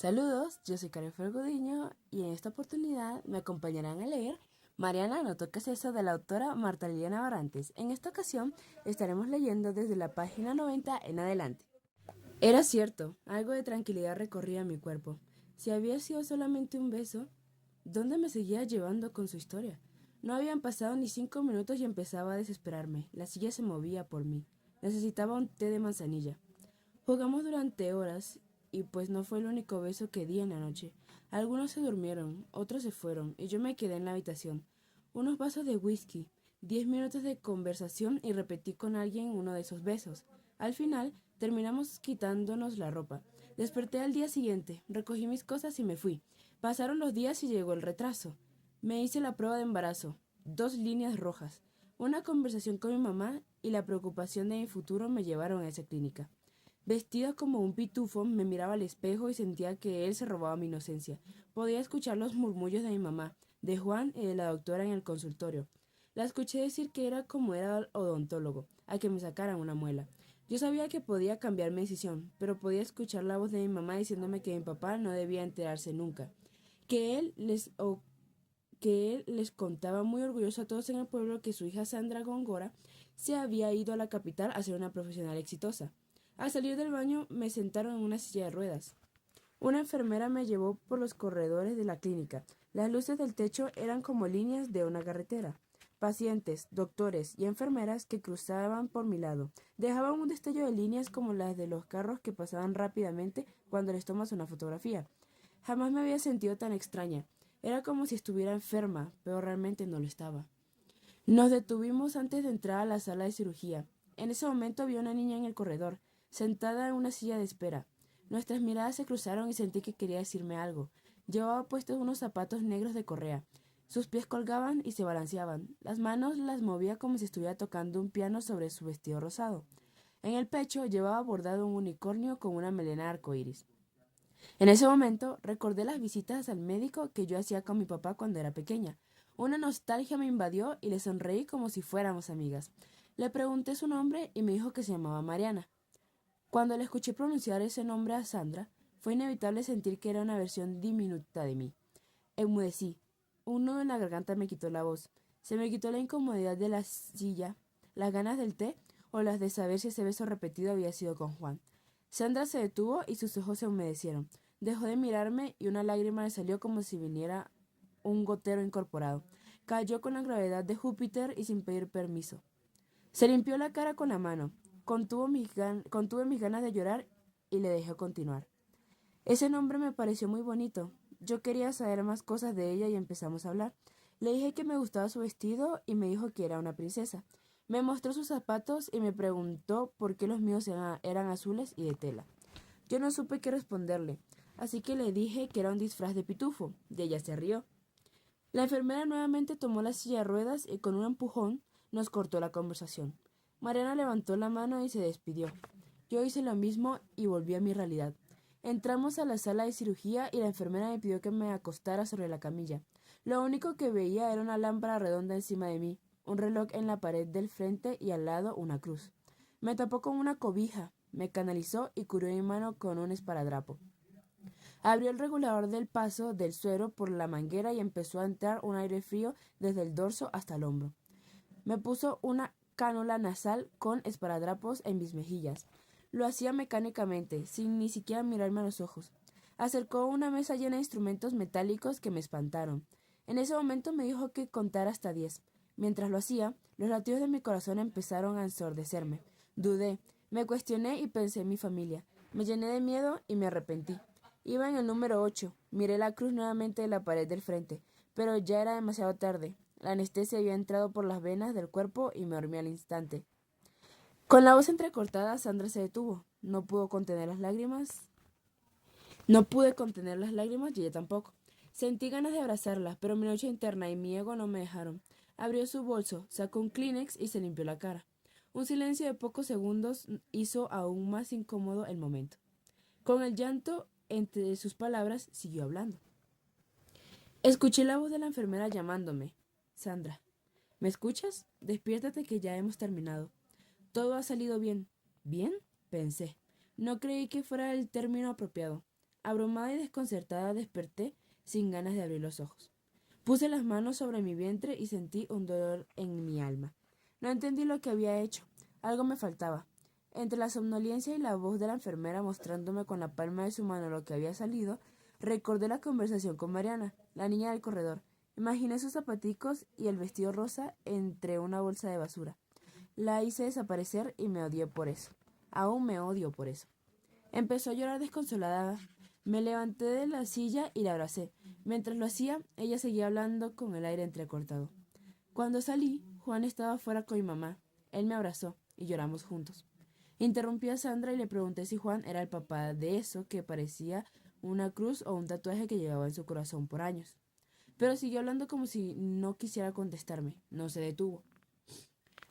Saludos, yo soy Karen Fergudiño y en esta oportunidad me acompañarán a leer Mariana, no toques eso, de la autora Marta Liliana Barrantes. En esta ocasión estaremos leyendo desde la página 90 en adelante. Era cierto, algo de tranquilidad recorría mi cuerpo. Si había sido solamente un beso, ¿dónde me seguía llevando con su historia? No habían pasado ni 5 minutos y empezaba a desesperarme. La silla se movía por mí. Necesitaba un té de manzanilla. Jugamos durante horas y pues no fue el único beso que di en la noche. Algunos se durmieron, otros se fueron y yo me quedé en la habitación. Unos vasos de whisky, 10 minutos de conversación y repetí con alguien uno de esos besos. Al final terminamos quitándonos la ropa. Desperté al día siguiente, recogí mis cosas y me fui. Pasaron los días y llegó el retraso. Me hice la prueba de embarazo, 2 líneas rojas. Una conversación con mi mamá y la preocupación de mi futuro me llevaron a esa clínica. Vestida como un pitufo, me miraba al espejo y sentía que él se robaba mi inocencia. Podía escuchar los murmullos de mi mamá, de Juan y de la doctora en el consultorio. La escuché decir que era como era el odontólogo, a que me sacaran una muela. Yo sabía que podía cambiar mi decisión, pero podía escuchar la voz de mi mamá diciéndome que mi papá no debía enterarse nunca, que él les contaba muy orgulloso a todos en el pueblo que su hija Sandra Góngora se había ido a la capital a ser una profesional exitosa. Al salir del baño me sentaron en una silla de ruedas. Una enfermera me llevó por los corredores de la clínica. Las luces del techo eran como líneas de una carretera. Pacientes, doctores y enfermeras que cruzaban por mi lado dejaban un destello de líneas como las de los carros que pasaban rápidamente cuando les tomas una fotografía. Jamás me había sentido tan extraña. Era como si estuviera enferma, pero realmente no lo estaba. Nos detuvimos antes de entrar a la sala de cirugía. En ese momento vi a una niña en el corredor, sentada en una silla de espera. Nuestras miradas se cruzaron y sentí que quería decirme algo. Llevaba puestos unos zapatos negros de correa. Sus pies colgaban y se balanceaban. Las manos las movía como si estuviera tocando un piano sobre su vestido rosado. En el pecho llevaba bordado un unicornio con una melena arcoíris. En ese momento recordé las visitas al médico que yo hacía con mi papá cuando era pequeña. Una nostalgia me invadió y le sonreí como si fuéramos amigas. Le pregunté su nombre y me dijo que se llamaba Mariana. Cuando le escuché pronunciar ese nombre a Sandra, fue inevitable sentir que era una versión diminuta de mí. Enmudecí. Un nudo en la garganta me quitó la voz. Se me quitó la incomodidad de la silla, las ganas del té o las de saber si ese beso repetido había sido con Juan. Sandra se detuvo y sus ojos se humedecieron. Dejó de mirarme y una lágrima le salió como si viniera un gotero incorporado. Cayó con la gravedad de Júpiter y sin pedir permiso. Se limpió la cara con la mano. Contuve mis ganas de llorar y le dejé continuar. Ese nombre me pareció muy bonito. Yo quería saber más cosas de ella y empezamos a hablar. Le dije que me gustaba su vestido y me dijo que era una princesa. Me mostró sus zapatos y me preguntó por qué los míos eran azules y de tela. Yo no supe qué responderle, así que le dije que era un disfraz de pitufo, y ella se rió. La enfermera nuevamente tomó la silla de ruedas y con un empujón nos cortó la conversación. Mariana levantó la mano y se despidió. Yo hice lo mismo y volví a mi realidad. Entramos a la sala de cirugía y la enfermera me pidió que me acostara sobre la camilla. Lo único que veía era una lámpara redonda encima de mí, un reloj en la pared del frente y al lado una cruz. Me tapó con una cobija, me canalizó y curó mi mano con un esparadrapo. Abrió el regulador del paso del suero por la manguera y empezó a entrar un aire frío desde el dorso hasta el hombro. Me puso una cánula nasal con esparadrapos en mis mejillas. Lo hacía mecánicamente, sin ni siquiera mirarme a los ojos. Acercó una mesa llena de instrumentos metálicos que me espantaron. En ese momento me dijo que contara hasta 10. Mientras lo hacía, los latidos de mi corazón empezaron a ensordecerme. Dudé, me cuestioné y pensé en mi familia. Me llené de miedo y me arrepentí. Iba en el número 8. Miré la cruz nuevamente de la pared del frente, pero ya era demasiado tarde. La anestesia había entrado por las venas del cuerpo y me dormí al instante. Con la voz entrecortada, Sandra se detuvo. No pude contener las lágrimas y ella tampoco. Sentí ganas de abrazarla, pero mi noche interna y mi ego no me dejaron. Abrió su bolso, sacó un Kleenex y se limpió la cara. Un silencio de pocos segundos hizo aún más incómodo el momento. Con el llanto entre sus palabras, siguió hablando. Escuché la voz de la enfermera llamándome. Sandra, ¿me escuchas? Despiértate que ya hemos terminado. Todo ha salido bien. ¿Bien? Pensé. No creí que fuera el término apropiado. Abrumada y desconcertada desperté sin ganas de abrir los ojos. Puse las manos sobre mi vientre y sentí un dolor en mi alma. No entendí lo que había hecho. Algo me faltaba. Entre la somnolencia y la voz de la enfermera mostrándome con la palma de su mano lo que había salido, recordé la conversación con Mariana, la niña del corredor. Imaginé sus zapaticos y el vestido rosa entre una bolsa de basura. La hice desaparecer y me odié por eso. Aún me odio por eso. Empezó a llorar desconsolada. Me levanté de la silla y la abracé. Mientras lo hacía, ella seguía hablando con el aire entrecortado. Cuando salí, Juan estaba fuera con mi mamá. Él me abrazó y lloramos juntos. Interrumpí a Sandra y le pregunté si Juan era el papá de eso que parecía una cruz o un tatuaje que llevaba en su corazón por años. Pero siguió hablando como si no quisiera contestarme. No se detuvo.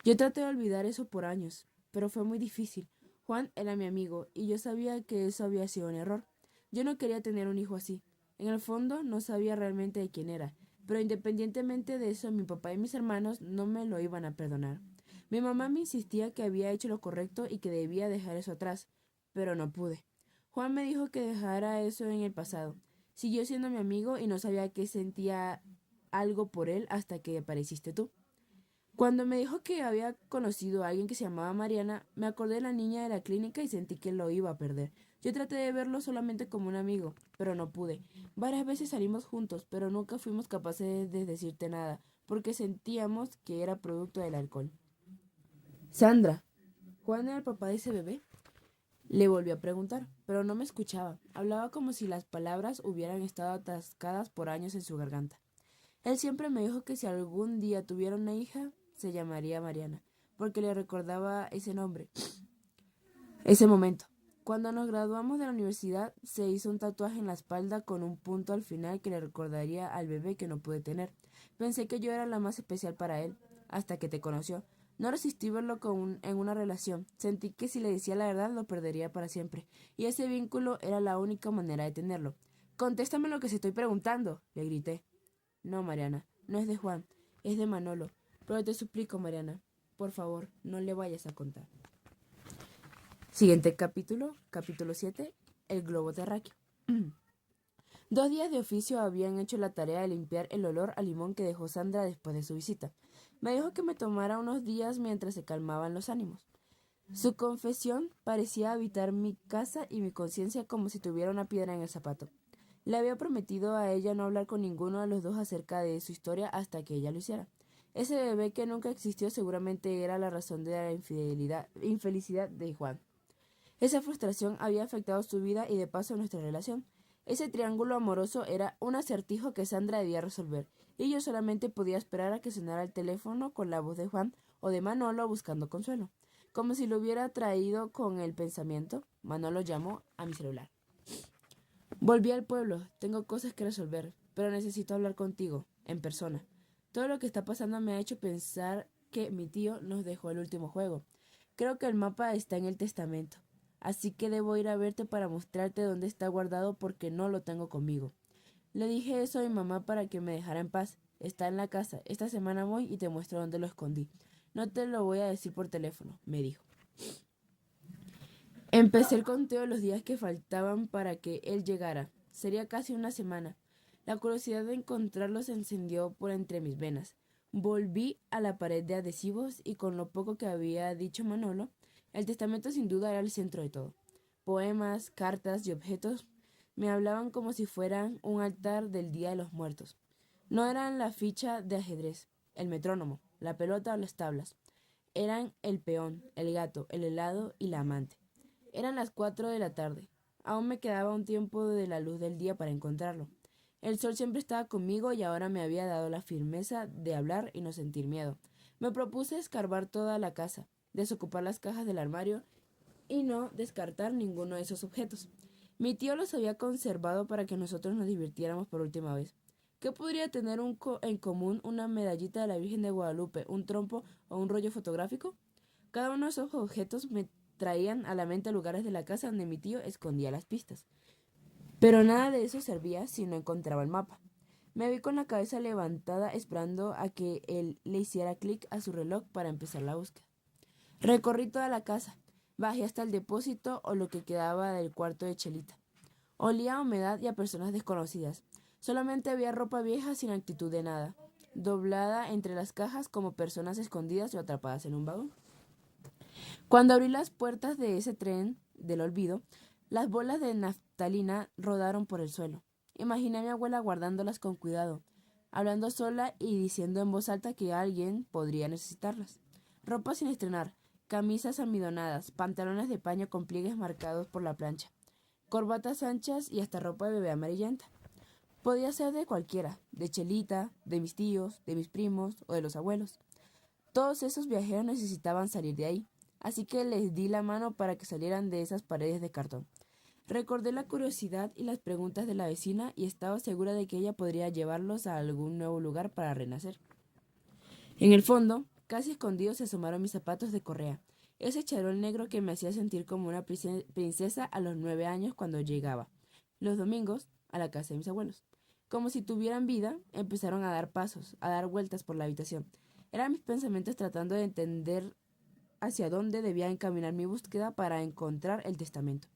Yo traté de olvidar eso por años, pero fue muy difícil. Juan era mi amigo y yo sabía que eso había sido un error. Yo no quería tener un hijo así. En el fondo no sabía realmente de quién era, pero independientemente de eso, mi papá y mis hermanos no me lo iban a perdonar. Mi mamá me insistía que había hecho lo correcto y que debía dejar eso atrás, pero no pude. Juan me dijo que dejara eso en el pasado. Siguió siendo mi amigo y no sabía que sentía algo por él hasta que apareciste tú. Cuando me dijo que había conocido a alguien que se llamaba Mariana, me acordé de la niña de la clínica y sentí que lo iba a perder. Yo traté de verlo solamente como un amigo, pero no pude. Varias veces salimos juntos, pero nunca fuimos capaces de decirte nada, porque sentíamos que era producto del alcohol. Sandra, ¿Juan era el papá de ese bebé? Le volví a preguntar, pero no me escuchaba. Hablaba como si las palabras hubieran estado atascadas por años en su garganta. Él siempre me dijo que si algún día tuviera una hija, se llamaría Mariana, porque le recordaba ese nombre, ese momento. Cuando nos graduamos de la universidad, se hizo un tatuaje en la espalda con un punto al final que le recordaría al bebé que no pude tener. Pensé que yo era la más especial para él, hasta que te conoció. No resistí verlo en una relación. Sentí que si le decía la verdad lo perdería para siempre, y ese vínculo era la única manera de tenerlo. Contéstame lo que se estoy preguntando, le grité. No, Mariana, no es de Juan, es de Manolo. Pero te suplico, Mariana, por favor, no le vayas a contar. Siguiente capítulo, capítulo 7, el globo terráqueo. 2 días de oficio habían hecho la tarea de limpiar el olor a limón que dejó Sandra después de su visita. Me dijo que me tomara unos días mientras se calmaban los ánimos. Su confesión parecía habitar mi casa y mi conciencia como si tuviera una piedra en el zapato. Le había prometido a ella no hablar con ninguno de los dos acerca de su historia hasta que ella lo hiciera. Ese bebé que nunca existió seguramente era la razón de la infelicidad de Juan. Esa frustración había afectado su vida y de paso nuestra relación. Ese triángulo amoroso era un acertijo que Sandra debía resolver, y yo solamente podía esperar a que sonara el teléfono con la voz de Juan o de Manolo buscando consuelo. Como si lo hubiera traído con el pensamiento, Manolo llamó a mi celular. Volví al pueblo, tengo cosas que resolver, pero necesito hablar contigo, en persona. Todo lo que está pasando me ha hecho pensar que mi tío nos dejó el último juego. Creo que el mapa está en el testamento, así que debo ir a verte para mostrarte dónde está guardado porque no lo tengo conmigo. Le dije eso a mi mamá para que me dejara en paz. Está en la casa, esta semana voy y te muestro dónde lo escondí. No te lo voy a decir por teléfono, me dijo. Empecé el conteo de los días que faltaban para que él llegara. Sería casi una semana. La curiosidad de encontrarlo se encendió por entre mis venas. Volví a la pared de adhesivos y con lo poco que había dicho Manolo, el testamento sin duda era el centro de todo. Poemas, cartas y objetos me hablaban como si fueran un altar del Día de los Muertos. No eran la ficha de ajedrez, el metrónomo, la pelota o las tablas. Eran el peón, el gato, el helado y la amante. Eran las 4 de la tarde. Aún me quedaba un tiempo de la luz del día para encontrarlo. El sol siempre estaba conmigo y ahora me había dado la firmeza de hablar y no sentir miedo. Me propuse escarbar toda la casa, desocupar las cajas del armario y no descartar ninguno de esos objetos. Mi tío los había conservado para que nosotros nos divirtiéramos por última vez. ¿Qué podría tener en común una medallita de la Virgen de Guadalupe, un trompo o un rollo fotográfico? Cada uno de esos objetos me traían a la mente lugares de la casa donde mi tío escondía las pistas. Pero nada de eso servía si no encontraba el mapa. Me vi con la cabeza levantada esperando a que él le hiciera clic a su reloj para empezar la búsqueda. Recorrí toda la casa, bajé hasta el depósito o lo que quedaba del cuarto de Chelita. Olía a humedad y a personas desconocidas. Solamente había ropa vieja sin actitud de nada, doblada entre las cajas como personas escondidas o atrapadas en un vagón. Cuando abrí las puertas de ese tren del olvido, las bolas de naftalina rodaron por el suelo. Imaginé a mi abuela guardándolas con cuidado, hablando sola y diciendo en voz alta que alguien podría necesitarlas. Ropa sin estrenar, camisas almidonadas, pantalones de paño con pliegues marcados por la plancha, corbatas anchas y hasta ropa de bebé amarillenta. Podía ser de cualquiera, de Chelita, de mis tíos, de mis primos o de los abuelos. Todos esos viajeros necesitaban salir de ahí, así que les di la mano para que salieran de esas paredes de cartón. Recordé la curiosidad y las preguntas de la vecina y estaba segura de que ella podría llevarlos a algún nuevo lugar para renacer. En el fondo, casi escondidos, se asomaron mis zapatos de correa, ese charol negro que me hacía sentir como una princesa a los 9 años cuando llegaba, los domingos, a la casa de mis abuelos. Como si tuvieran vida, empezaron a dar pasos, a dar vueltas por la habitación. Eran mis pensamientos tratando de entender hacia dónde debía encaminar mi búsqueda para encontrar el testamento.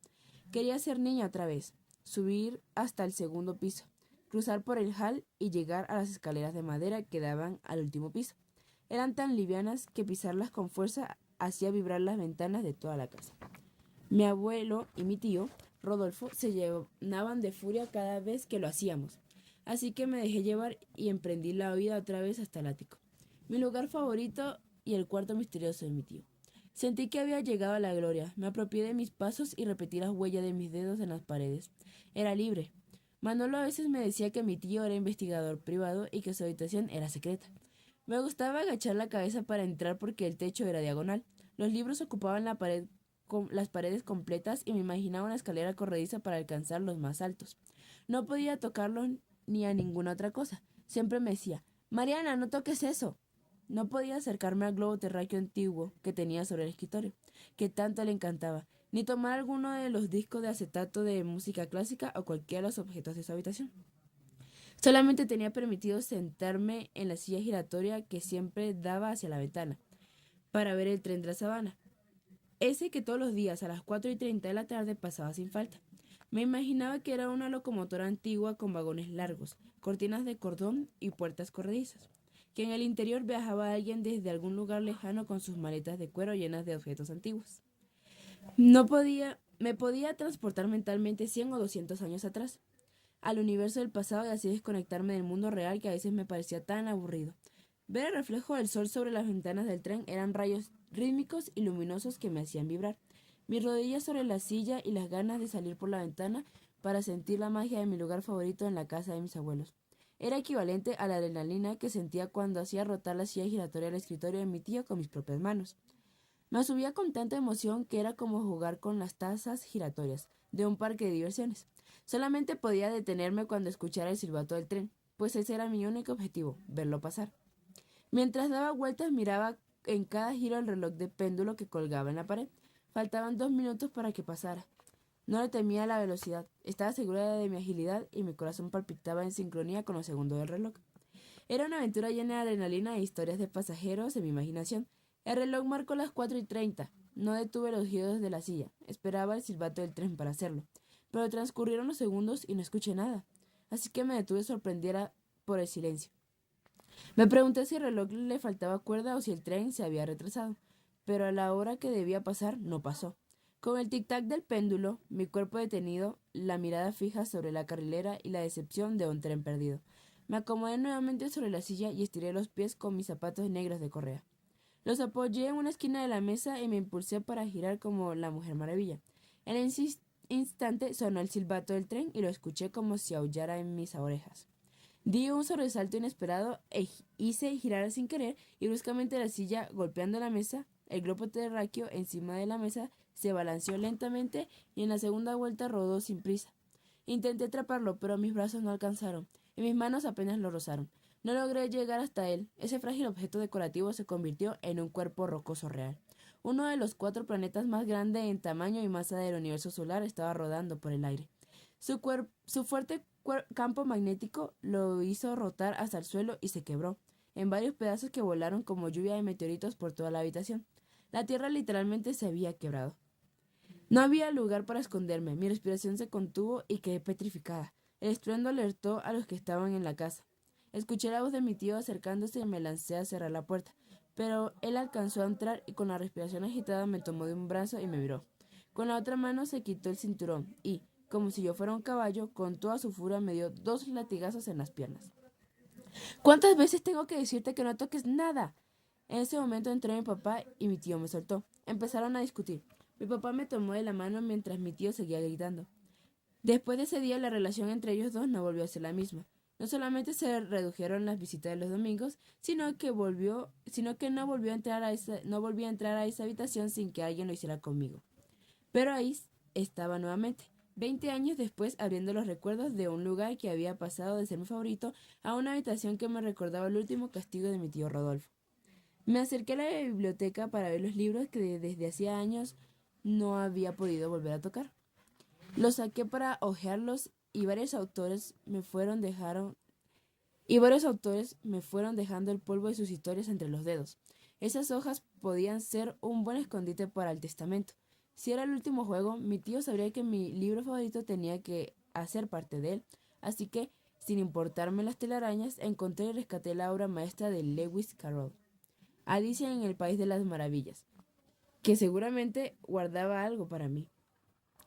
Quería ser niña otra vez, subir hasta el segundo piso, cruzar por el hall y llegar a las escaleras de madera que daban al último piso. Eran tan livianas que pisarlas con fuerza hacía vibrar las ventanas de toda la casa. Mi abuelo y mi tío, Rodolfo, se llenaban de furia cada vez que lo hacíamos, así que me dejé llevar y emprendí la huida otra vez hasta el ático, mi lugar favorito y el cuarto misterioso de mi tío. Sentí que había llegado a la gloria, me apropié de mis pasos y repetí las huellas de mis dedos en las paredes. Era libre. Manolo a veces me decía que mi tío era investigador privado y que su habitación era secreta. Me gustaba agachar la cabeza para entrar porque el techo era diagonal. Los libros ocupaban las paredes completas y me imaginaba una escalera corrediza para alcanzar los más altos. No podía tocarlos ni a ninguna otra cosa. Siempre me decía, Mariana, no toques eso. No podía acercarme al globo terráqueo antiguo que tenía sobre el escritorio, que tanto le encantaba, ni tomar alguno de los discos de acetato de música clásica o cualquiera de los objetos de su habitación. Solamente tenía permitido sentarme en la silla giratoria que siempre daba hacia la ventana, para ver el tren de la sabana, ese que todos los días a las 4:30 de la tarde pasaba sin falta. Me imaginaba que era una locomotora antigua con vagones largos, cortinas de cordón y puertas corredizas, que en el interior viajaba alguien desde algún lugar lejano con sus maletas de cuero llenas de objetos antiguos. Me podía transportar mentalmente 100 o 200 años atrás, al universo del pasado y así desconectarme del mundo real que a veces me parecía tan aburrido. Ver el reflejo del sol sobre las ventanas del tren eran rayos rítmicos y luminosos que me hacían vibrar. Mis rodillas sobre la silla y las ganas de salir por la ventana para sentir la magia de mi lugar favorito en la casa de mis abuelos. Era equivalente a la adrenalina que sentía cuando hacía rotar la silla giratoria del escritorio de mi tío con mis propias manos. Me subía con tanta emoción que era como jugar con las tazas giratorias de un parque de diversiones. Solamente podía detenerme cuando escuchara el silbato del tren, pues ese era mi único objetivo, verlo pasar. Mientras daba vueltas miraba en cada giro el reloj de péndulo que colgaba en la pared. Faltaban 2 minutos para que pasara. No le temía la velocidad, estaba segura de mi agilidad y mi corazón palpitaba en sincronía con los segundos del reloj. Era una aventura llena de adrenalina e historias de pasajeros en mi imaginación. El reloj marcó las 4:30. No detuve los giros de la silla. Esperaba el silbato del tren para hacerlo. Pero transcurrieron los segundos y no escuché nada. Así que me detuve sorprendida por el silencio. Me pregunté si el reloj le faltaba cuerda o si el tren se había retrasado. Pero a la hora que debía pasar, no pasó. Con el tic-tac del péndulo, mi cuerpo detenido, la mirada fija sobre la carrilera y la decepción de un tren perdido. Me acomodé nuevamente sobre la silla y estiré los pies con mis zapatos negros de correa. Los apoyé en una esquina de la mesa y me impulsé para girar como la Mujer Maravilla. En el instante sonó el silbato del tren y lo escuché como si aullara en mis orejas. Di un sobresalto inesperado e hice girar sin querer y bruscamente la silla golpeando la mesa. El globo terráqueo encima de la mesa se balanceó lentamente y en la segunda vuelta rodó sin prisa. Intenté atraparlo, pero mis brazos no alcanzaron y mis manos apenas lo rozaron. No logré llegar hasta él. Ese frágil objeto decorativo se convirtió en un cuerpo rocoso real. Uno de los 4 planetas más grandes en tamaño y masa del universo solar estaba rodando por el aire. Su fuerte campo magnético lo hizo rotar hasta el suelo y se quebró, en varios pedazos que volaron como lluvia de meteoritos por toda la habitación. La Tierra literalmente se había quebrado. No había lugar para esconderme, mi respiración se contuvo y quedé petrificada. El estruendo alertó a los que estaban en la casa. Escuché la voz de mi tío acercándose y me lancé a cerrar la puerta, pero él alcanzó a entrar y con la respiración agitada me tomó de un brazo y me viró. Con la otra mano se quitó el cinturón y, como si yo fuera un caballo, con toda su furia me dio 2 latigazos en las piernas. ¿Cuántas veces tengo que decirte que no toques nada? En ese momento entró mi papá y mi tío me soltó. Empezaron a discutir. Mi papá me tomó de la mano mientras mi tío seguía gritando. Después de ese día la relación entre ellos dos no volvió a ser la misma. No solamente se redujeron las visitas de los domingos, sino que no volvía a entrar a esa habitación sin que alguien lo hiciera conmigo. Pero ahí estaba nuevamente, 20 años después, abriendo los recuerdos de un lugar que había pasado de ser mi favorito a una habitación que me recordaba el último castigo de mi tío Rodolfo. Me acerqué a la biblioteca para ver los libros que desde hacía años no había podido volver a tocar. Los saqué para hojearlos y varios autores me fueron dejando el polvo de sus historias entre los dedos. Esas hojas podían ser un buen escondite para el testamento. Si era el último juego, mi tío sabría que mi libro favorito tenía que hacer parte de él, así que, sin importarme las telarañas, encontré y rescaté la obra maestra de Lewis Carroll, Alicia en el País de las Maravillas, que seguramente guardaba algo para mí.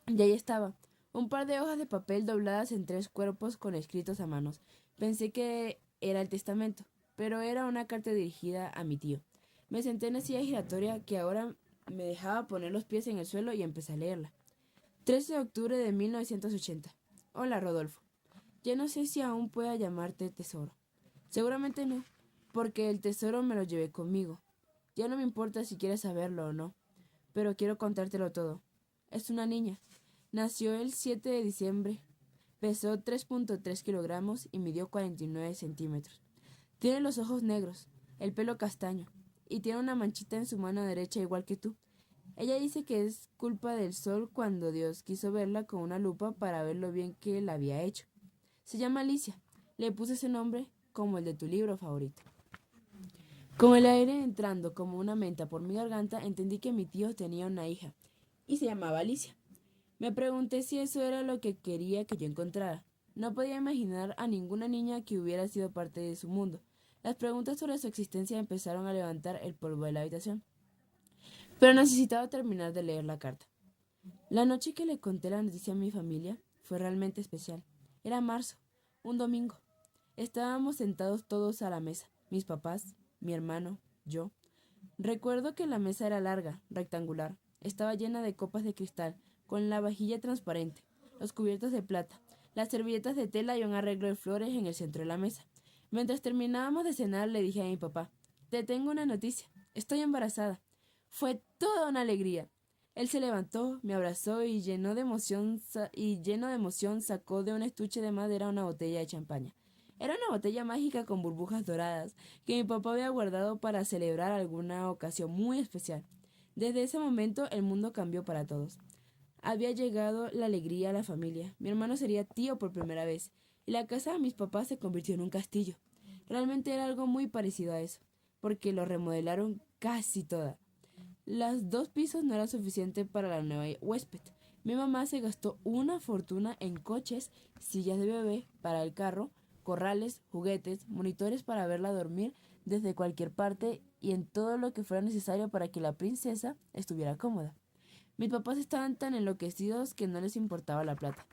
Y ahí estaba, un par de hojas de papel dobladas en 3 cuerpos con escritos a manos. Pensé que era el testamento, pero era una carta dirigida a mi tío. Me senté en la silla giratoria que ahora me dejaba poner los pies en el suelo y empecé a leerla. 13 de octubre de 1980. Hola, Rodolfo. Ya no sé si aún pueda llamarte tesoro. Seguramente no, porque el tesoro me lo llevé conmigo. Ya no me importa si quieres saberlo o no, pero quiero contártelo todo. Es una niña. Nació el 7 de diciembre. Pesó 3.3 kilogramos y midió 49 centímetros. Tiene los ojos negros, el pelo castaño, y tiene una manchita en su mano derecha igual que tú. Ella dice que es culpa del sol cuando Dios quiso verla con una lupa para ver lo bien que la había hecho. Se llama Alicia. Le puse ese nombre como el de tu libro favorito. Con el aire entrando como una menta por mi garganta, entendí que mi tío tenía una hija, y se llamaba Alicia. Me pregunté si eso era lo que quería que yo encontrara. No podía imaginar a ninguna niña que hubiera sido parte de su mundo. Las preguntas sobre su existencia empezaron a levantar el polvo de la habitación. Pero necesitaba terminar de leer la carta. La noche que le conté la noticia a mi familia fue realmente especial. Era marzo, un domingo. Estábamos sentados todos a la mesa, mis papás, mi hermano, yo. Recuerdo que la mesa era larga, rectangular. Estaba llena de copas de cristal, con la vajilla transparente, los cubiertos de plata, las servilletas de tela y un arreglo de flores en el centro de la mesa. Mientras terminábamos de cenar, le dije a mi papá, te tengo una noticia, estoy embarazada. Fue toda una alegría. Él se levantó, me abrazó y lleno de emoción sacó de un estuche de madera una botella de champaña. Era una botella mágica con burbujas doradas que mi papá había guardado para celebrar alguna ocasión muy especial. Desde ese momento el mundo cambió para todos. Había llegado la alegría a la familia. Mi hermano sería tío por primera vez y la casa de mis papás se convirtió en un castillo. Realmente era algo muy parecido a eso, porque lo remodelaron casi toda. Los 2 pisos no eran suficientes para la nueva huésped. Mi mamá se gastó una fortuna en coches, sillas de bebé para el carro, corrales, juguetes, monitores para verla dormir desde cualquier parte y en todo lo que fuera necesario para que la princesa estuviera cómoda. Mis papás estaban tan enloquecidos que no les importaba la plata.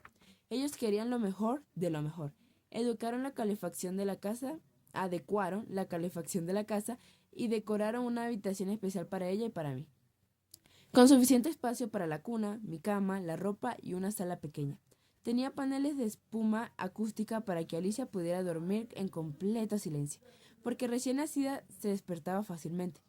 Ellos querían lo mejor de lo mejor. Educaron la calefacción de la casa, adecuaron la calefacción de la casa y decoraron una habitación especial para ella y para mí, con suficiente espacio para la cuna, mi cama, la ropa y una sala pequeña. Tenía paneles de espuma acústica para que Alicia pudiera dormir en completo silencio, porque recién nacida se despertaba fácilmente.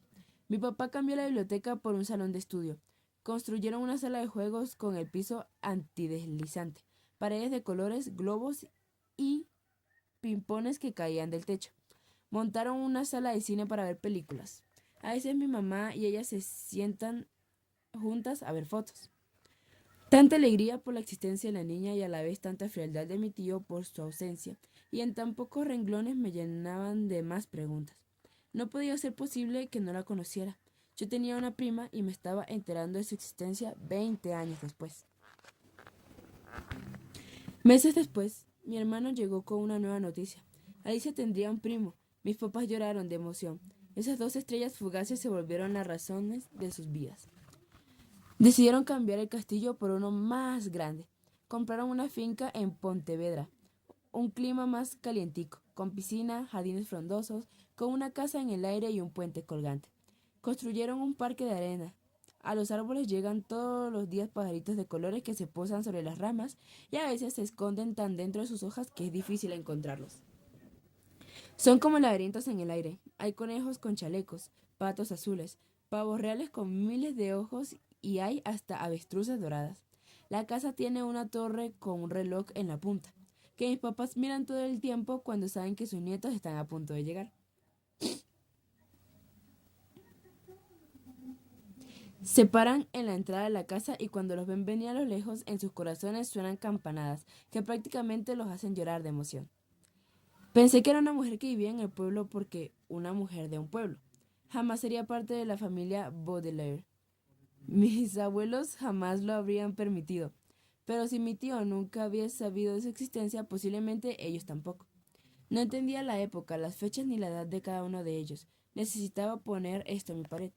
Mi papá cambió la biblioteca por un salón de estudio. Construyeron una sala de juegos con el piso antideslizante, paredes de colores, globos y pimpones que caían del techo. Montaron una sala de cine para ver películas. A veces mi mamá y ella se sientan juntas a ver fotos. Tanta alegría por la existencia de la niña y a la vez tanta frialdad de mi tío por su ausencia, y en tan pocos renglones me llenaban de más preguntas. No podía ser posible que no la conociera. Yo tenía una prima y me estaba enterando de su existencia 20 años después. Meses después, mi hermano llegó con una nueva noticia. Alicia tendría un primo. Mis papás lloraron de emoción. Esas dos estrellas fugaces se volvieron las razones de sus vidas. Decidieron cambiar el castillo por uno más grande. Compraron una finca en Pontevedra, un clima más calientico, con piscina, jardines frondosos, con una casa en el aire y un puente colgante. Construyeron un parque de arena. A los árboles llegan todos los días pajaritos de colores que se posan sobre las ramas y a veces se esconden tan dentro de sus hojas que es difícil encontrarlos. Son como laberintos en el aire. Hay conejos con chalecos, patos azules, pavos reales con miles de ojos y hay hasta avestruces doradas. La casa tiene una torre con un reloj en la punta, que mis papás miran todo el tiempo cuando saben que sus nietos están a punto de llegar. Se paran en la entrada de la casa y cuando los ven venir a lo lejos, en sus corazones suenan campanadas que prácticamente los hacen llorar de emoción. Pensé que era una mujer que vivía en el pueblo porque una mujer de un pueblo. Jamás sería parte de la familia Baudelaire. Mis abuelos jamás lo habrían permitido. Pero si mi tío nunca había sabido de su existencia, posiblemente ellos tampoco. No entendía la época, las fechas ni la edad de cada uno de ellos. Necesitaba poner esto en mi pared.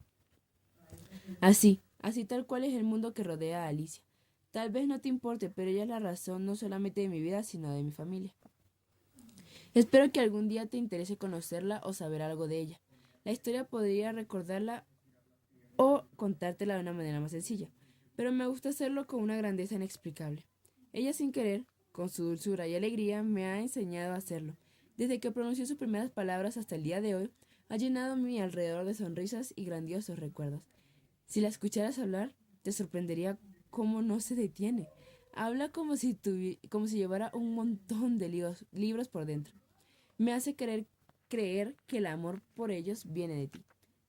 Así tal cual es el mundo que rodea a Alicia. Tal vez no te importe, pero ella es la razón no solamente de mi vida, sino de mi familia. Espero que algún día te interese conocerla o saber algo de ella. La historia podría recordarla o contártela de una manera más sencilla, pero me gusta hacerlo con una grandeza inexplicable. Ella sin querer, con su dulzura y alegría, me ha enseñado a hacerlo. Desde que pronunció sus primeras palabras hasta el día de hoy, ha llenado mi alrededor de sonrisas y grandiosos recuerdos. Si la escucharas hablar, te sorprendería cómo no se detiene. Habla como si llevara un montón de libros por dentro. Me hace creer que el amor por ellos viene de ti.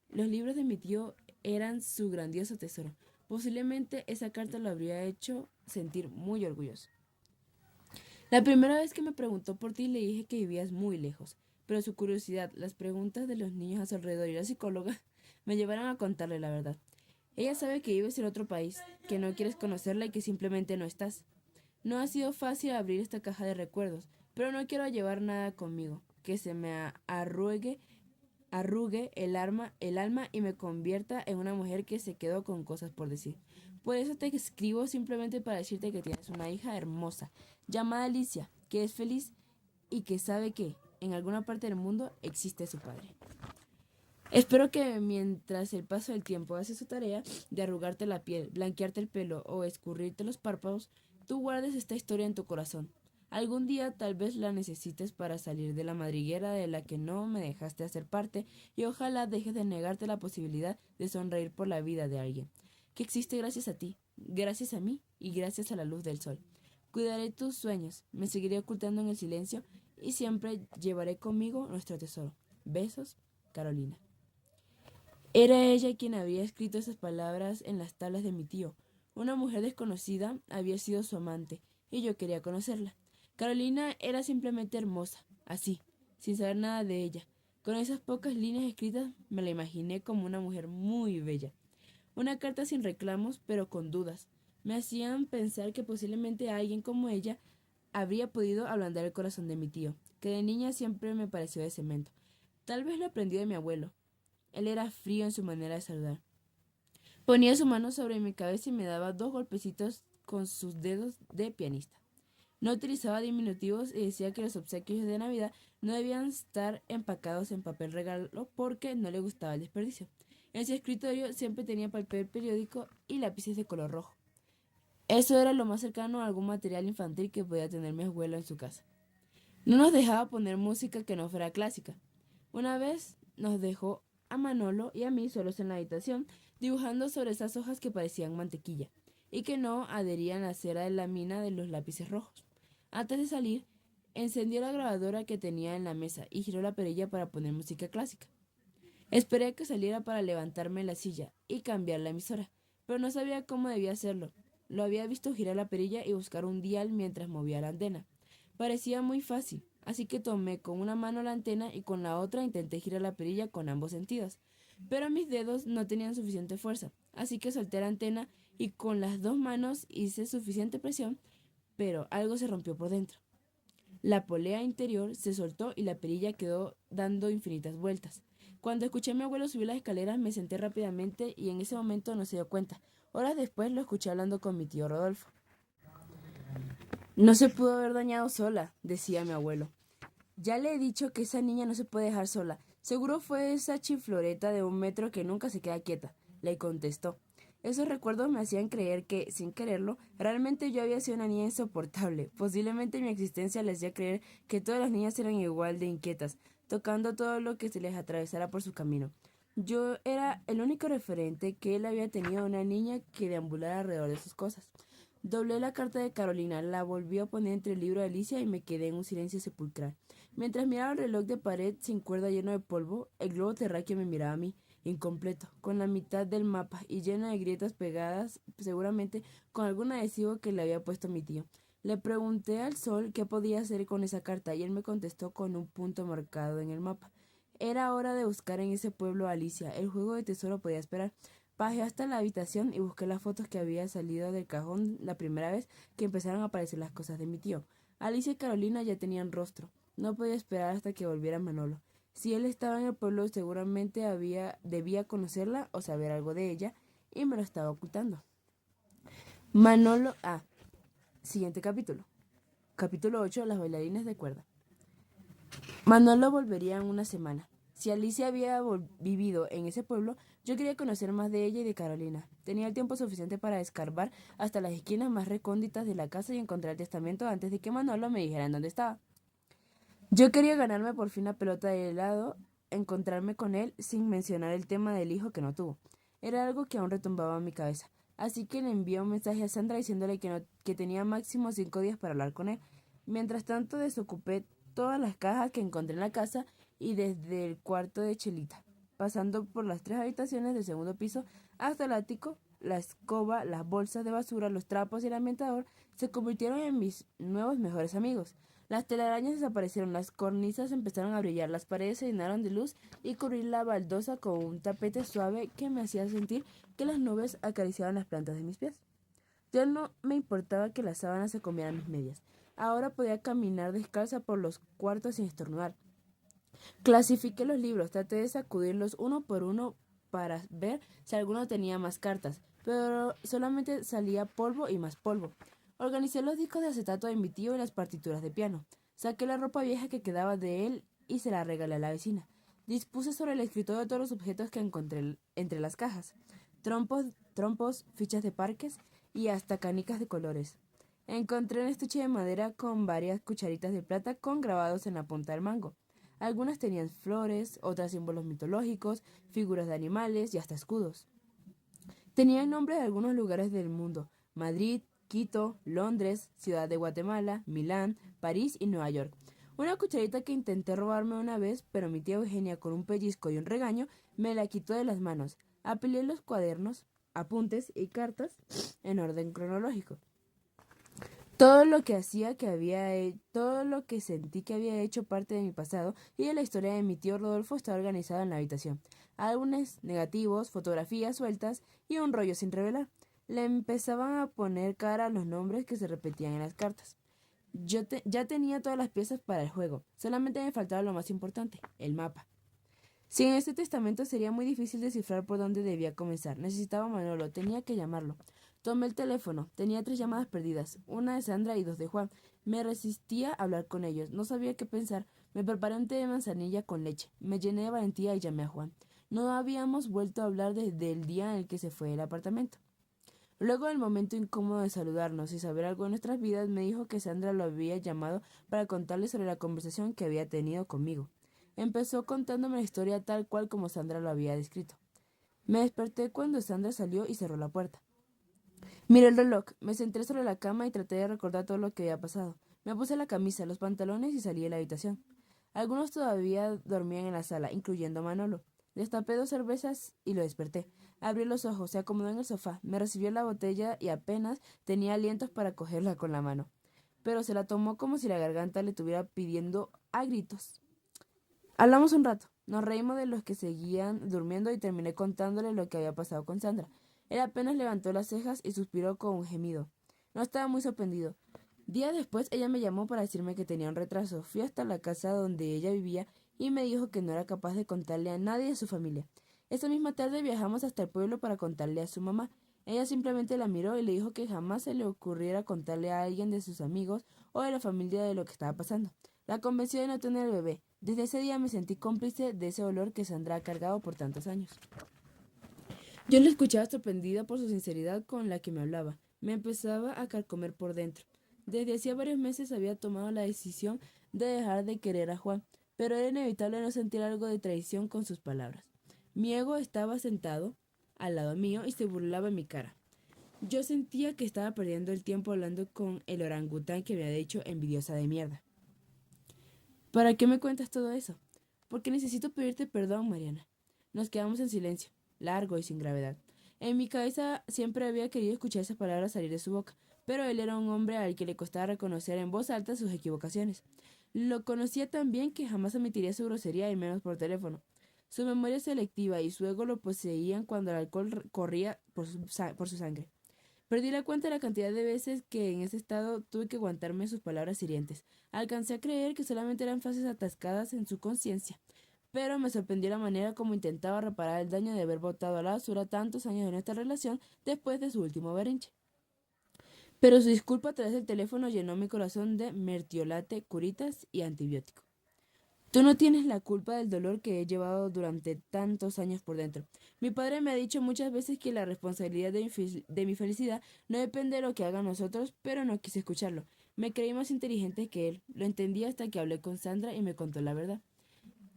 Los libros de mi tío eran su grandioso tesoro. Posiblemente esa carta lo habría hecho sentir muy orgulloso. La primera vez que me preguntó por ti le dije que vivías muy lejos, pero su curiosidad, las preguntas de los niños a su alrededor y la psicóloga me llevaron a contarle la verdad. Ella sabe que vives en otro país, que no quieres conocerla y que simplemente no estás. No ha sido fácil abrir esta caja de recuerdos, pero no quiero llevar nada conmigo, que se me arrugue el alma y me convierta en una mujer que se quedó con cosas por decir. Por eso te escribo simplemente para decirte que tienes una hija hermosa, llamada Alicia, que es feliz y que sabe que, en alguna parte del mundo, existe su padre. Espero que mientras el paso del tiempo hace su tarea de arrugarte la piel, blanquearte el pelo o escurrirte los párpados, tú guardes esta historia en tu corazón. Algún día tal vez la necesites para salir de la madriguera de la que no me dejaste hacer parte y ojalá dejes de negarte la posibilidad de sonreír por la vida de alguien, que existe gracias a ti, gracias a mí y gracias a la luz del sol. Cuidaré tus sueños, me seguiré ocultando en el silencio y siempre llevaré conmigo nuestro tesoro. Besos, Carolina. Era ella quien había escrito esas palabras en las tablas de mi tío. Una mujer desconocida había sido su amante, y yo quería conocerla. Carolina era simplemente hermosa, así, sin saber nada de ella. Con esas pocas líneas escritas me la imaginé como una mujer muy bella. Una carta sin reclamos, pero con dudas. Me hacían pensar que posiblemente alguien como ella habría podido ablandar el corazón de mi tío, que de niña siempre me pareció de cemento. Tal vez lo aprendí de mi abuelo. Él era frío en su manera de saludar. Ponía su mano sobre mi cabeza y me daba 2 golpecitos con sus dedos de pianista. No utilizaba diminutivos y decía que los obsequios de Navidad no debían estar empacados en papel regalo porque no le gustaba el desperdicio. En su escritorio siempre tenía papel periódico y lápices de color rojo. Eso era lo más cercano a algún material infantil que podía tener mi abuelo en su casa. No nos dejaba poner música que no fuera clásica. Una vez nos dejó a Manolo y a mí solos en la habitación, dibujando sobre esas hojas que parecían mantequilla y que no adherían a la cera de la mina de los lápices rojos. Antes de salir, encendió la grabadora que tenía en la mesa y giró la perilla para poner música clásica. Esperé a que saliera para levantarme en la silla y cambiar la emisora, pero no sabía cómo debía hacerlo. Lo había visto girar la perilla y buscar un dial mientras movía la antena. Parecía muy fácil, así que tomé con una mano la antena y con la otra intenté girar la perilla con ambos sentidos. pero mis dedos no tenían suficiente fuerza, así que solté la antena y con las 2 manos hice suficiente presión, pero algo se rompió por dentro. La polea interior se soltó y la perilla quedó dando infinitas vueltas. Cuando escuché a mi abuelo subir las escaleras me senté rápidamente y en ese momento no se dio cuenta. Horas después lo escuché hablando con mi tío Rodolfo. No se pudo haber dañado sola, decía mi abuelo. Ya le he dicho que esa niña no se puede dejar sola. Seguro fue esa chifloreta de 1 metro que nunca se queda quieta, le contestó. Esos recuerdos me hacían creer que, sin quererlo, realmente yo había sido una niña insoportable. Posiblemente mi existencia le hacía creer que todas las niñas eran igual de inquietas, tocando todo lo que se les atravesara por su camino. Yo era el único referente que él había tenido a una niña que deambulara alrededor de sus cosas. Doblé la carta de Carolina, la volví a poner entre el libro de Alicia y me quedé en un silencio sepulcral. Mientras miraba el reloj de pared sin cuerda lleno de polvo, el globo terráqueo me miraba a mí, incompleto, con la mitad del mapa y lleno de grietas pegadas, seguramente con algún adhesivo que le había puesto mi tío. Le pregunté al sol qué podía hacer con esa carta y él me contestó con un punto marcado en el mapa. Era hora de buscar en ese pueblo a Alicia. El juego de tesoro podía esperar. Bajé hasta la habitación y busqué las fotos que había salido del cajón la primera vez que empezaron a aparecer las cosas de mi tío. Alicia y Carolina ya tenían rostro. No podía esperar hasta que volviera Manolo. Si él estaba en el pueblo, seguramente debía conocerla o saber algo de ella, y me lo estaba ocultando. Manolo. Siguiente capítulo. Capítulo 8. Las bailarines de cuerda. Manolo volvería en una semana. Si Alicia había vivido en ese pueblo, yo quería conocer más de ella y de Carolina. Tenía el tiempo suficiente para escarbar hasta las esquinas más recónditas de la casa y encontrar el testamento antes de que Manolo me dijera en dónde estaba. Yo quería ganarme por fin la pelota de helado, encontrarme con él sin mencionar el tema del hijo que no tuvo. Era algo que aún retumbaba en mi cabeza. Así que le envié un mensaje a Sandra diciéndole que tenía máximo 5 días para hablar con él. Mientras tanto, desocupé todas las cajas que encontré en la casa y desde el cuarto de Chelita, pasando por las 3 habitaciones del segundo piso hasta el ático, la escoba, las bolsas de basura, los trapos y el ambientador se convirtieron en mis nuevos mejores amigos. Las telarañas desaparecieron, las cornisas empezaron a brillar, las paredes se llenaron de luz y cubrí la baldosa con un tapete suave que me hacía sentir que las nubes acariciaban las plantas de mis pies. Ya no me importaba que las sábanas se comieran mis medias. Ahora podía caminar descalza por los cuartos sin estornudar. Clasifiqué los libros, traté de sacudirlos uno por uno para ver si alguno tenía más cartas, pero solamente salía polvo y más polvo. Organicé los discos de acetato de mi tío y las partituras de piano. Saqué la ropa vieja que quedaba de él y se la regalé a la vecina. Dispuse sobre el escritorio todos los objetos que encontré entre las cajas. Trompos, fichas de parques y hasta canicas de colores. Encontré un estuche de madera con varias cucharitas de plata con grabados en la punta del mango. Algunas tenían flores, otras símbolos mitológicos, figuras de animales y hasta escudos. Tenían nombres de algunos lugares del mundo: Madrid, Quito, Londres, Ciudad de Guatemala, Milán, París y Nueva York. Una cucharita que intenté robarme una vez, pero mi tía Eugenia, con un pellizco y un regaño, me la quitó de las manos. Apilé los cuadernos, apuntes y cartas en orden cronológico. Todo lo que todo lo que sentí que había hecho parte de mi pasado y de la historia de mi tío Rodolfo estaba organizado en la habitación. Álbumes, negativos, fotografías sueltas y un rollo sin revelar. Le empezaban a poner cara a los nombres que se repetían en las cartas. Ya tenía todas las piezas para el juego, solamente me faltaba lo más importante, el mapa. Sin este testamento sería muy difícil descifrar por dónde debía comenzar. Necesitaba a Manolo, tenía que llamarlo. Tomé el teléfono. Tenía 3 llamadas perdidas, una de Sandra y 2 de Juan. Me resistía a hablar con ellos. No sabía qué pensar. Me preparé un té de manzanilla con leche. Me llené de valentía y llamé a Juan. No habíamos vuelto a hablar desde el día en el que se fue del apartamento. Luego del momento incómodo de saludarnos y saber algo de nuestras vidas, me dijo que Sandra lo había llamado para contarle sobre la conversación que había tenido conmigo. Empezó contándome la historia tal cual como Sandra lo había descrito. Me desperté cuando Sandra salió y cerró la puerta. Miré el reloj, me senté sobre la cama y traté de recordar todo lo que había pasado. Me puse la camisa, los pantalones y salí de la habitación. Algunos todavía dormían en la sala, incluyendo Manolo. Destapé 2 cervezas y lo desperté. Abrió los ojos, se acomodó en el sofá, me recibió la botella y apenas tenía alientos para cogerla con la mano. Pero se la tomó como si la garganta le estuviera pidiendo a gritos. Hablamos un rato. Nos reímos de los que seguían durmiendo y terminé contándole lo que había pasado con Sandra. Él apenas levantó las cejas y suspiró con un gemido. No estaba muy sorprendido. Días después ella me llamó para decirme que tenía un retraso. Fui hasta la casa donde ella vivía y me dijo que no era capaz de contarle a nadie de su familia. Esa misma tarde viajamos hasta el pueblo para contarle a su mamá. Ella simplemente la miró y le dijo que jamás se le ocurriera contarle a alguien de sus amigos o de la familia de lo que estaba pasando. La convenció de no tener el bebé. Desde ese día me sentí cómplice de ese dolor que Sandra ha cargado por tantos años. Yo la escuchaba sorprendida por su sinceridad con la que me hablaba. Me empezaba a carcomer por dentro. Desde hacía varios meses había tomado la decisión de dejar de querer a Juan, pero era inevitable no sentir algo de traición con sus palabras. Mi ego estaba sentado al lado mío y se burlaba en mi cara. Yo sentía que estaba perdiendo el tiempo hablando con el orangután que me había dicho envidiosa de mierda. ¿Para qué me cuentas todo eso? Porque necesito pedirte perdón, Mariana. Nos quedamos en silencio, largo y sin gravedad. En mi cabeza siempre había querido escuchar esas palabras salir de su boca, pero él era un hombre al que le costaba reconocer en voz alta sus equivocaciones. Lo conocía tan bien que jamás admitiría su grosería y menos por teléfono. Su memoria selectiva y su ego lo poseían cuando el alcohol corría por su sangre. Perdí la cuenta de la cantidad de veces que en ese estado tuve que aguantarme sus palabras hirientes. Alcancé a creer que solamente eran frases atascadas en su conciencia, pero me sorprendió la manera como intentaba reparar el daño de haber botado a la basura tantos años de nuestra relación después de su último berrinche. Pero su disculpa a través del teléfono llenó mi corazón de mertiolate, curitas y antibiótico. Tú no tienes la culpa del dolor que he llevado durante tantos años por dentro. Mi padre me ha dicho muchas veces que la responsabilidad de mi felicidad no depende de lo que hagan nosotros, pero no quise escucharlo. Me creí más inteligente que él. Lo entendí hasta que hablé con Sandra y me contó la verdad.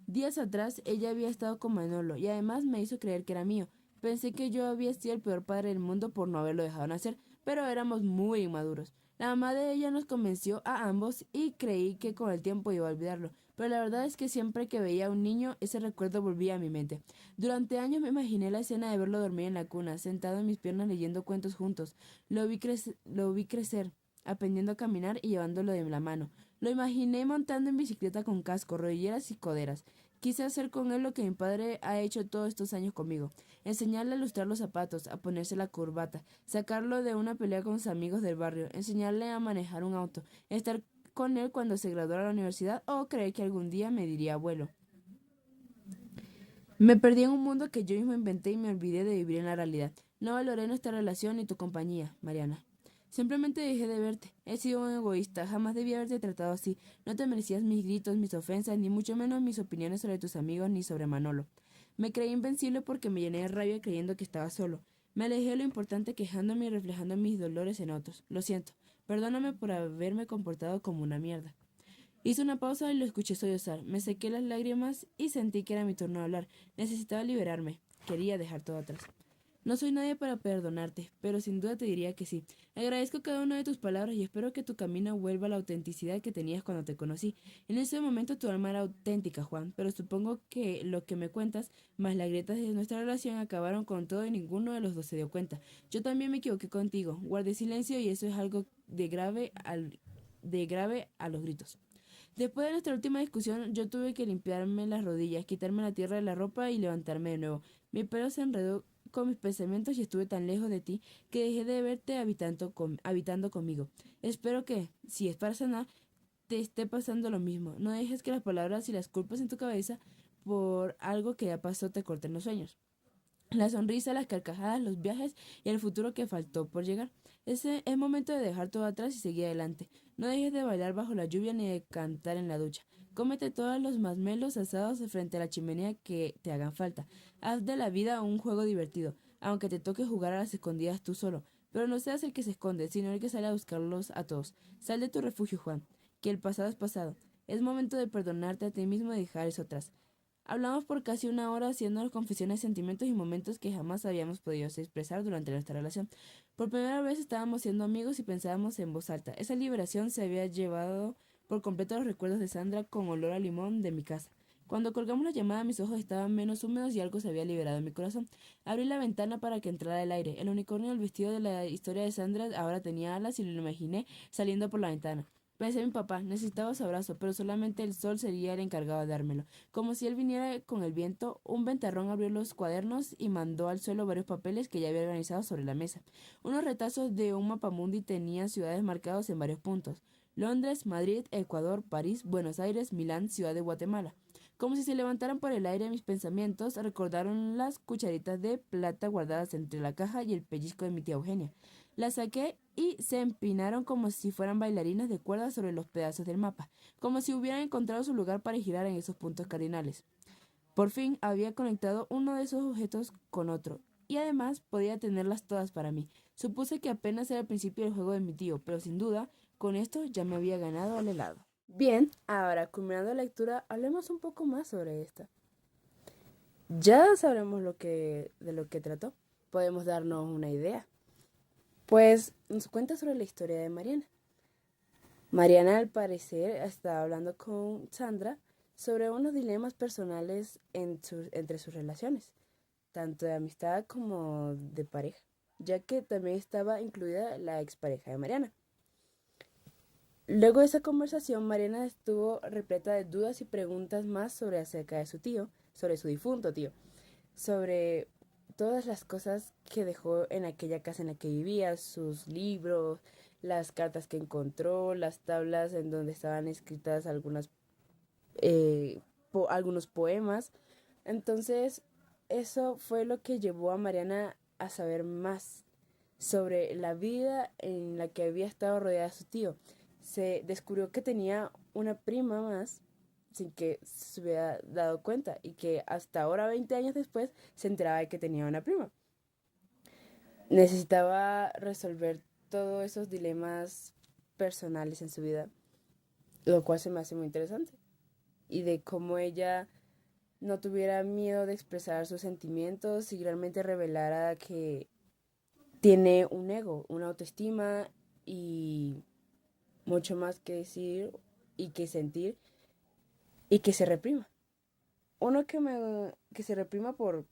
Días atrás ella había estado con Manolo y además me hizo creer que era mío. Pensé que yo había sido el peor padre del mundo por no haberlo dejado nacer, pero éramos muy inmaduros. La mamá de ella nos convenció a ambos y creí que con el tiempo iba a olvidarlo, pero la verdad es que siempre que veía a un niño ese recuerdo volvía a mi mente. Durante años me imaginé la escena de verlo dormir en la cuna, sentado en mis piernas leyendo cuentos juntos. Lo vi crecer, aprendiendo a caminar y llevándolo de la mano. Lo imaginé montando en bicicleta con casco, rodilleras y coderas. Quise hacer con él lo que mi padre ha hecho todos estos años conmigo. Enseñarle a lustrar los zapatos, a ponerse la corbata, sacarlo de una pelea con sus amigos del barrio, enseñarle a manejar un auto, estar con él cuando se graduara de la universidad o creer que algún día me diría abuelo. Me perdí en un mundo que yo mismo inventé y me olvidé de vivir en la realidad. No valoré nuestra relación ni tu compañía, Mariana. Simplemente dejé de verte. He sido un egoísta. Jamás debí haberte tratado así. No te merecías mis gritos, mis ofensas, ni mucho menos mis opiniones sobre tus amigos ni sobre Manolo. Me creí invencible porque me llené de rabia creyendo que estaba solo. Me alejé de lo importante quejándome y reflejando mis dolores en otros. Lo siento. Perdóname por haberme comportado como una mierda. Hice una pausa y lo escuché sollozar. Me sequé las lágrimas y sentí que era mi turno de hablar. Necesitaba liberarme. Quería dejar todo atrás. No soy nadie para perdonarte, pero sin duda te diría que sí. Agradezco cada una de tus palabras y espero que tu camino vuelva a la autenticidad que tenías cuando te conocí. En ese momento tu alma era auténtica, Juan, pero supongo que lo que me cuentas, más las grietas de nuestra relación, acabaron con todo y ninguno de los dos se dio cuenta. Yo también me equivoqué contigo. Guardé silencio y eso es algo de grave a los gritos. Después de nuestra última discusión, yo tuve que limpiarme las rodillas, quitarme la tierra de la ropa y levantarme de nuevo. Mi pelo se enredó con mis pensamientos y estuve tan lejos de ti que dejé de verte habitando conmigo. Espero que, si es para sanar, te esté pasando lo mismo. No dejes que las palabras y las culpas en tu cabeza por algo que ya pasó te corten los sueños. La sonrisa, las carcajadas, los viajes y el futuro que faltó por llegar. Ese es momento de dejar todo atrás y seguir adelante. No dejes de bailar bajo la lluvia ni de cantar en la ducha. Cómete todos los masmelos asados frente a la chimenea que te hagan falta. Haz de la vida un juego divertido, aunque te toque jugar a las escondidas tú solo. Pero no seas el que se esconde, sino el que sale a buscarlos a todos. Sal de tu refugio, Juan, que el pasado es pasado. Es momento de perdonarte a ti mismo y dejar eso atrás. Hablamos por casi una hora haciéndonos confesiones, sentimientos y momentos que jamás habíamos podido expresar durante nuestra relación. Por primera vez estábamos siendo amigos y pensábamos en voz alta. Esa liberación se había llevado por completo los recuerdos de Sandra con olor a limón de mi casa. Cuando colgamos la llamada mis ojos estaban menos húmedos y algo se había liberado en mi corazón. Abrí la ventana para que entrara el aire. El unicornio del vestido de la historia de Sandra ahora tenía alas y lo imaginé saliendo por la ventana. Pensé en mi papá, necesitaba su abrazo, pero solamente el sol sería el encargado de dármelo. Como si él viniera con el viento, un ventarrón abrió los cuadernos y mandó al suelo varios papeles que ya había organizado sobre la mesa. Unos retazos de un mapamundi tenían ciudades marcadas en varios puntos. Londres, Madrid, Ecuador, París, Buenos Aires, Milán, Ciudad de Guatemala. Como si se levantaran por el aire mis pensamientos, recordaron las cucharitas de plata guardadas entre la caja y el pellizco de mi tía Eugenia. La saqué y se empinaron como si fueran bailarinas de cuerda sobre los pedazos del mapa, como si hubieran encontrado su lugar para girar en esos puntos cardinales. Por fin había conectado uno de esos objetos con otro, y además podía tenerlas todas para mí. Supuse que apenas era el principio del juego de mi tío, pero sin duda, con esto ya me había ganado al helado. Bien, ahora culminando la lectura, hablemos un poco más sobre esta. Ya sabremos de lo que trató. Podemos darnos una idea. Pues nos cuenta sobre la historia de Mariana. Mariana, al parecer, estaba hablando con Sandra sobre unos dilemas personales entre sus relaciones, tanto de amistad como de pareja, ya que también estaba incluida la expareja de Mariana. Luego de esa conversación, Mariana estuvo repleta de dudas y preguntas más sobre acerca de su tío, sobre su difunto tío, sobre todas las cosas que dejó en aquella casa en la que vivía, sus libros, las cartas que encontró, las tablas en donde estaban escritas algunos poemas. Entonces, eso fue lo que llevó a Mariana a saber más sobre la vida en la que había estado rodeada su tío. Se descubrió que tenía una prima más sin que se hubiera dado cuenta y que hasta ahora, 20 años después, se enteraba de que tenía una prima. Necesitaba resolver todos esos dilemas personales en su vida, lo cual se me hace muy interesante. Y de cómo ella no tuviera miedo de expresar sus sentimientos y realmente revelara que tiene un ego, una autoestima y mucho más que decir y que sentir y que se reprima. Uno que se reprima por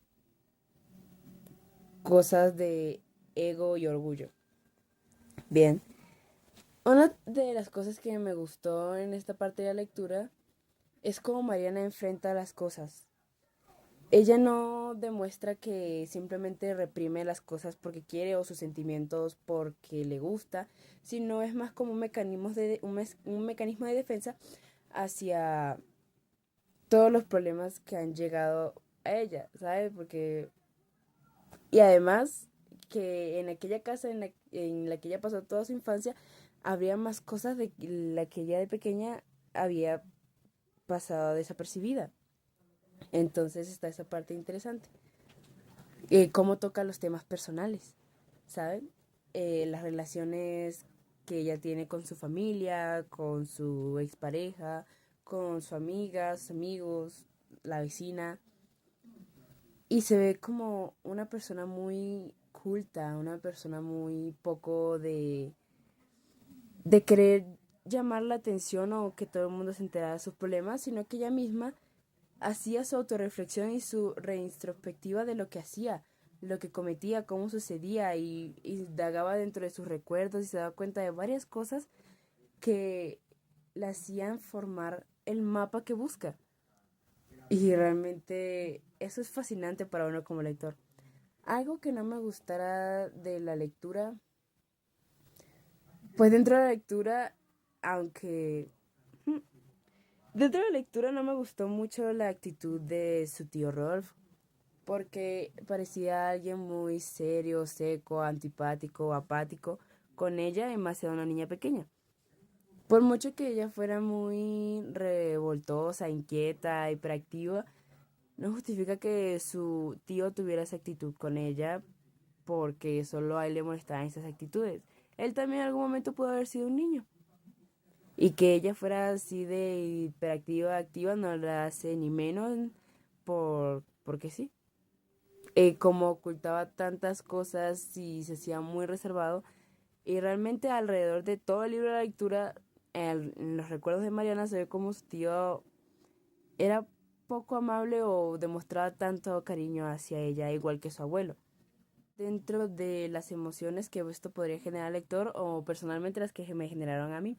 cosas de ego y orgullo. Bien. Una de las cosas que me gustó en esta parte de la lectura es cómo Mariana enfrenta las cosas. Ella no demuestra que simplemente reprime las cosas porque quiere o sus sentimientos porque le gusta, sino es más como un mecanismo de defensa hacia todos los problemas que han llegado a ella, ¿sabes? Y además que en aquella casa en la que ella pasó toda su infancia, habría más cosas de la que ella de pequeña había pasado desapercibida. Entonces está esa parte interesante. Cómo toca los temas personales, ¿saben? Las relaciones que ella tiene con su familia, con su expareja, con sus amigas, amigos, la vecina. Y se ve como una persona muy culta, una persona muy poco de querer llamar la atención o que todo el mundo se enterara de sus problemas, sino que ella misma hacía su autorreflexión y su reintrospectiva de lo que hacía, lo que cometía, cómo sucedía y indagaba dentro de sus recuerdos y se daba cuenta de varias cosas que la hacían formar el mapa que busca. Y realmente eso es fascinante para uno como lector. Algo que no me gustara de la lectura, pues dentro de la lectura, aunque dentro de la lectura no me gustó mucho la actitud de su tío Rodolfo, porque parecía alguien muy serio, seco, antipático, apático con ella y más era una niña pequeña. Por mucho que ella fuera muy revoltosa, inquieta, hiperactiva, no justifica que su tío tuviera esa actitud con ella porque solo a él le molestaban esas actitudes. Él también en algún momento pudo haber sido un niño. Y que ella fuera así de hiperactiva, activa, no la hace ni menos porque sí. Como ocultaba tantas cosas y se hacía muy reservado. Y realmente alrededor de todo el libro de la lectura, en los recuerdos de Mariana se ve como su tío era poco amable o demostraba tanto cariño hacia ella, igual que su abuelo. Dentro de las emociones que esto podría generar al lector o personalmente las que me generaron a mí.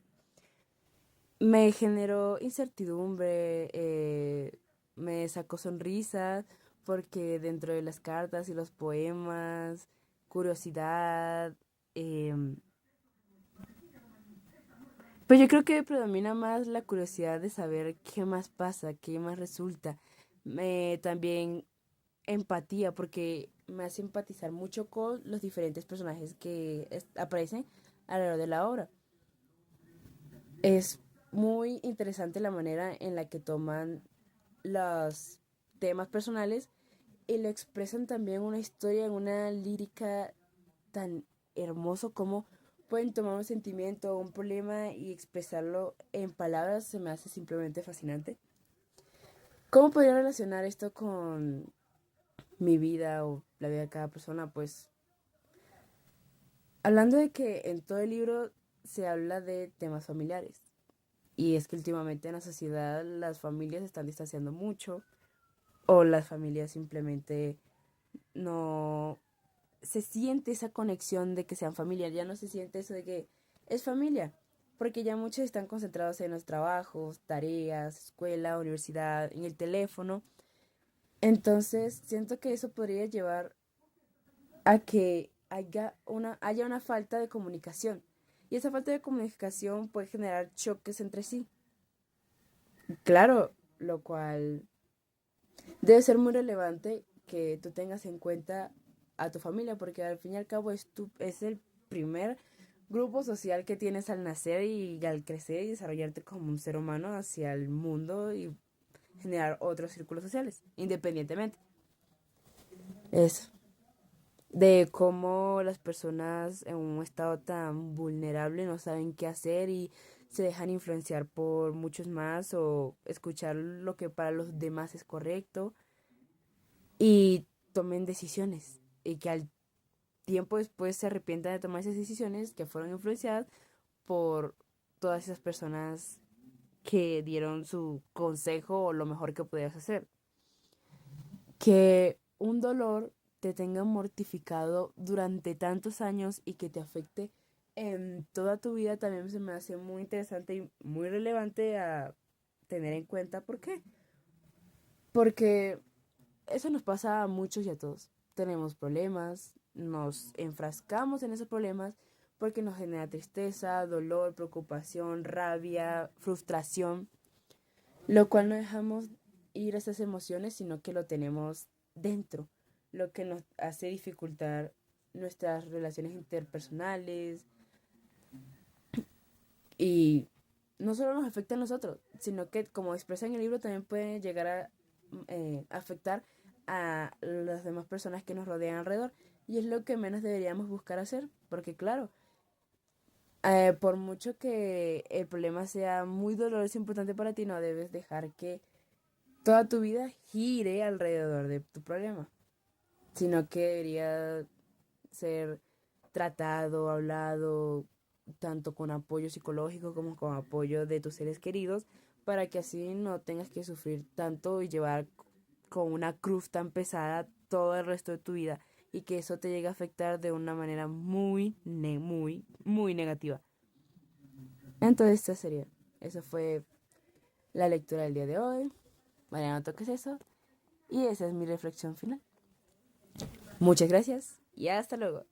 Me generó incertidumbre, me sacó sonrisas, porque dentro de las cartas y los poemas, curiosidad, em, pues yo creo que predomina más la curiosidad de saber qué más pasa, qué más resulta. También empatía, porque me hace empatizar mucho con los diferentes personajes que aparecen alrededor de la obra. Es muy interesante la manera en la que toman los temas personales y lo expresan también en una historia, en una lírica tan hermoso como pueden tomar un sentimiento o un problema y expresarlo en palabras. Se me hace simplemente fascinante. ¿Cómo podría relacionar esto con mi vida o la vida de cada persona? Pues hablando de que en todo el libro se habla de temas familiares. Y es que últimamente en la sociedad las familias se están distanciando mucho o las familias simplemente no se siente esa conexión de que sean familia, ya no se siente eso de que es familia, porque ya muchos están concentrados en los trabajos, tareas, escuela, universidad, en el teléfono. Entonces siento que eso podría llevar a que haya una falta de comunicación. Y esa falta de comunicación puede generar choques entre sí. Claro, lo cual debe ser muy relevante que tú tengas en cuenta a tu familia, porque al fin y al cabo es el primer grupo social que tienes al nacer y al crecer y desarrollarte como un ser humano hacia el mundo y generar otros círculos sociales, independientemente. Eso. De cómo las personas en un estado tan vulnerable no saben qué hacer y se dejan influenciar por muchos más o escuchar lo que para los demás es correcto y tomen decisiones y que al tiempo después se arrepientan de tomar esas decisiones que fueron influenciadas por todas esas personas que dieron su consejo o lo mejor que podías hacer. Que un dolor te tenga mortificado durante tantos años y que te afecte en toda tu vida también se me hace muy interesante y muy relevante a tener en cuenta. ¿Por qué? Porque eso nos pasa a muchos y a todos. Tenemos problemas, nos enfrascamos en esos problemas porque nos genera tristeza, dolor, preocupación, rabia, frustración, lo cual no dejamos ir a esas emociones, sino que lo tenemos dentro, lo que nos hace dificultar nuestras relaciones interpersonales y no solo nos afecta a nosotros, sino que como expresa en el libro también puede llegar a afectar a las demás personas que nos rodean alrededor. Y es lo que menos deberíamos buscar hacer, porque claro, por mucho que el problema sea muy doloroso e importante para ti, no debes dejar que toda tu vida gire alrededor de tu problema, sino que debería ser tratado, hablado, tanto con apoyo psicológico como con apoyo de tus seres queridos, para que así no tengas que sufrir tanto y llevar con una cruz tan pesada todo el resto de tu vida y que eso te llegue a afectar de una manera muy negativa. Entonces, esta sería, eso fue la lectura del día de hoy. Mañana no toques eso. Y esa es mi reflexión final. Muchas gracias y hasta luego.